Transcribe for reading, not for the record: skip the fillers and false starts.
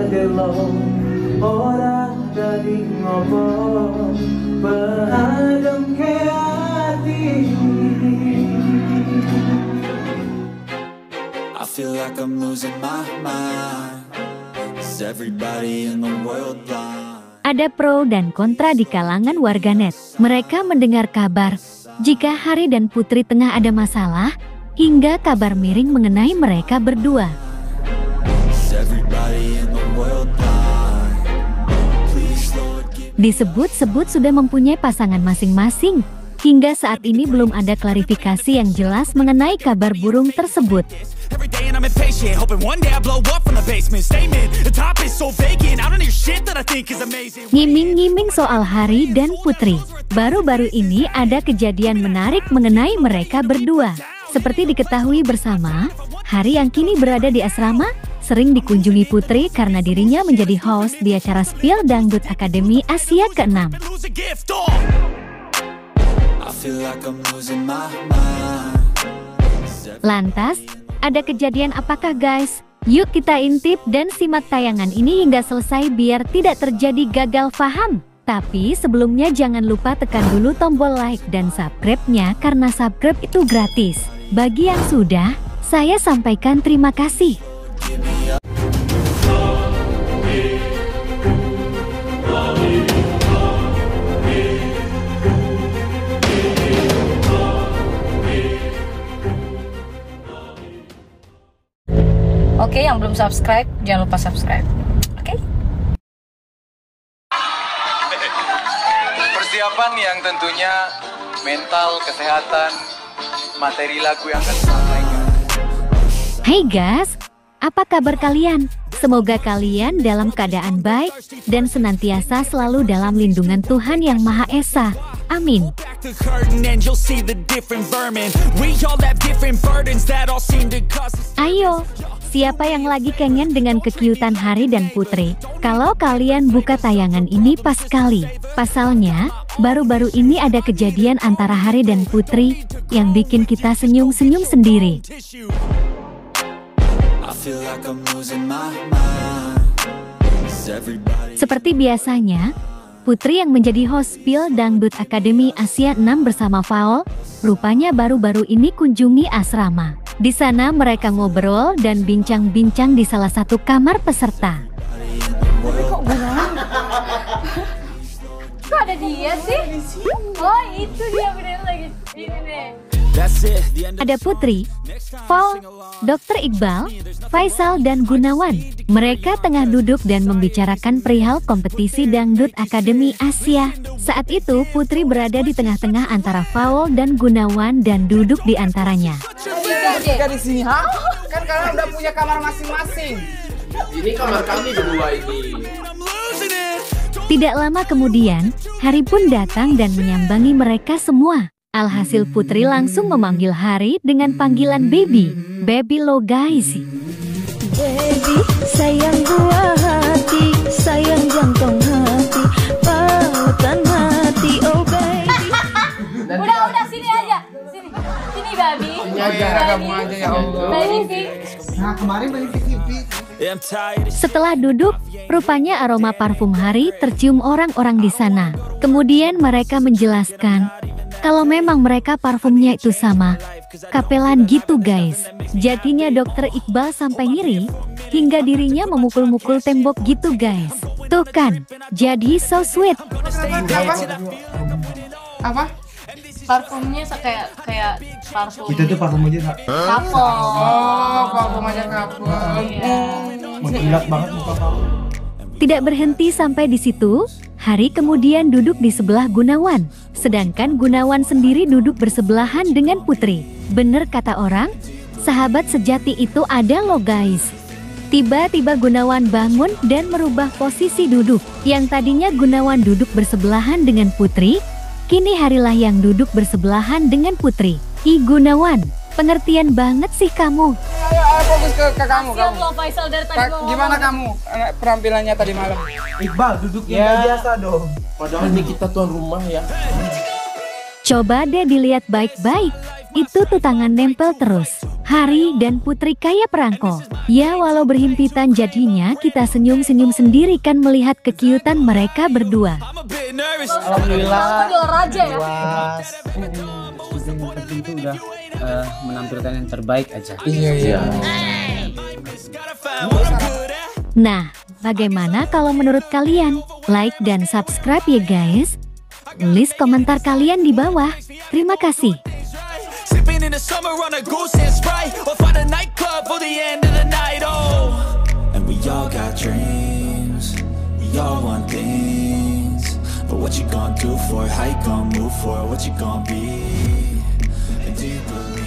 gelo ora dadi ngopo pengadem ke hati. I feel like I'm losing my mind. Is everybody in the world blind? Ada pro dan kontra di kalangan warganet. Mereka mendengar kabar jika Hari dan Putri tengah ada masalah, hingga kabar miring mengenai mereka berdua. Disebut-sebut sudah mempunyai pasangan masing-masing. Hingga saat ini belum ada klarifikasi yang jelas mengenai kabar burung tersebut. Ngiming-ngiming soal Hari dan Putri. Baru-baru ini ada kejadian menarik mengenai mereka berdua. Seperti diketahui bersama, Hari yang kini berada di asrama, sering dikunjungi Putri karena dirinya menjadi host di acara Spill Dangdut Akademi Asia ke-6. Lantas, ada kejadian apakah guys? Yuk kita intip dan simak tayangan ini hingga selesai biar tidak terjadi gagal paham. Tapi sebelumnya jangan lupa tekan dulu tombol like dan subscribe-nya karena subscribe itu gratis. Bagi yang sudah, saya sampaikan terima kasih. Oke, yang belum subscribe, jangan lupa subscribe. Oke? Persiapan yang tentunya mental, kesehatan, materi lagu yang akan disampaikan. Hai guys, apa kabar kalian? Semoga kalian dalam keadaan baik dan senantiasa selalu dalam lindungan Tuhan Yang Maha Esa. Amin. Ayo, siapa yang lagi kangen dengan kekiutan Hari dan Putri? Kalau kalian buka tayangan ini pas kali. Pasalnya, baru-baru ini ada kejadian antara Hari dan Putri yang bikin kita senyum-senyum sendiri. Seperti biasanya, Putri yang menjadi host Spill Dangdut Akademi Asia 6 bersama Faol, rupanya baru-baru ini kunjungi asrama. Di sana mereka ngobrol dan bincang-bincang di salah satu kamar peserta. Tapi kok Gunawan? Kok ada dia sih? Oh itu dia bener lagi. Ini nih. Ada Putri, Faol, Dr. Iqbal, Faisal dan Gunawan. Mereka tengah duduk dan membicarakan perihal kompetisi Dangdut Akademi Asia. Saat itu Putri berada di tengah-tengah antara Faol dan Gunawan dan duduk di antaranya. Jika di sini, ha? Kan kalian udah punya kamar masing-masing. Ini kamar kami berdua ini. Tidak lama kemudian, Hari pun datang dan menyambangi mereka semua. Alhasil Putri langsung memanggil Hari dengan panggilan baby. Baby lo guys. Baby, sayang buah hati, sayang jantung hati, pautan hati, oh baby. Udah sini aja. Sini babi. Sini aja kamu aja ya Allah. Baby. Nah kemarin balik ke TV. Setelah duduk, rupanya aroma parfum Hari tercium orang-orang di sana. Kemudian mereka menjelaskan kalau memang mereka parfumnya itu sama, kapelan gitu guys. Jadinya Dr. Iqbal sampai ngiri, hingga dirinya memukul-mukul tembok gitu guys. Tuh kan, jadi so sweet. Apa? Parfumnya kayak parfum. Itu tuh parfum aja kak. Couple. Oh, parfum aja couple. Mengkilat banget muka kamu. Tidak berhenti sampai di situ, Hari kemudian duduk di sebelah Gunawan, sedangkan Gunawan sendiri duduk bersebelahan dengan Putri. Bener kata orang, sahabat sejati itu ada loh guys. Tiba-tiba Gunawan bangun dan merubah posisi duduk. Yang tadinya Gunawan duduk bersebelahan dengan Putri, kini Harilah yang duduk bersebelahan dengan Putri. Ih Gunawan, pengertian banget sih kamu. Ayo fokus ke kamu. Kasian lo Faisal dari tadi ngomong. Gimana kamu penampilannya tadi malam? Iqbal duduknya nggak biasa dong. Padahal ini kita tuan rumah ya. Coba deh dilihat baik-baik, itu tuh tangan nempel terus. Hari dan Putri kayak perangko. Ya walau berhimpitan jadinya kita senyum-senyum sendiri kan melihat kekiutan mereka berdua. Alhamdulillah. Gelar raja ya. Puas. Yang penting itu udah Menampilkan yang terbaik aja. Iya. Nah, bagaimana kalau menurut kalian? Like dan subscribe ya guys. Tulis komentar kalian di bawah. Terima kasih. Sipping in the summer on a goose and Sprite, or find a nightclub for the end of the night. Oh, and we all got dreams, we all want things, but what you gonna do for it? How you gonna move for it? What you gonna be? And do you believe